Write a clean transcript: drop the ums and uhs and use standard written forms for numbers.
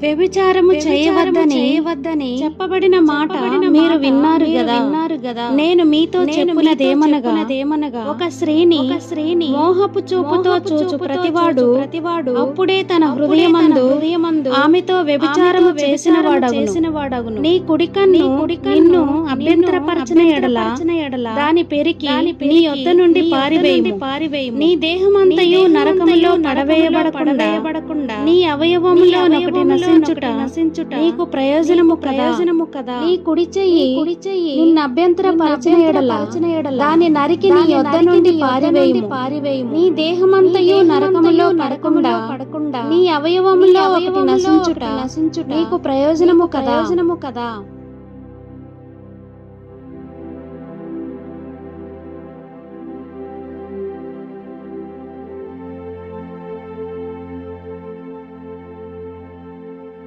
వ్యభిచారము చేయవద్దని చెప్పబడిన మాట మీరు విన్నారు గదా. నేను మీతో చెప్పునదేమనగా ఒక స్త్రీని మోహపు చూపుతో చూచు ప్రతివాడు అప్పుడే తన హృదయమందు ఆమెతో వ్యభిచారము చేసిన వాడగును. నీ కుడికన్ను నిన్ను అభ్యంతరపరచిన ఎడల దాని పెరికి నీ యొద్ద నుండి పారివేయుము. నీ దేహమంతయు నరకములో పడవేయబడకుండా నీ అవయవములో ఒకటి నశించుట నీకు ప్రయోజనము కదా. నీ కుడి చెయ్యి నిన్ను అభ్యంతరపరచిన ఎడల దాని నరికి నీ యొద్ద నుండి పారివేయుము. నీ దేహమంతయు నరకములో పడకుండా నీ అవయవములో ఒకటి నశించుట నీకు ప్రయోజనము కదా.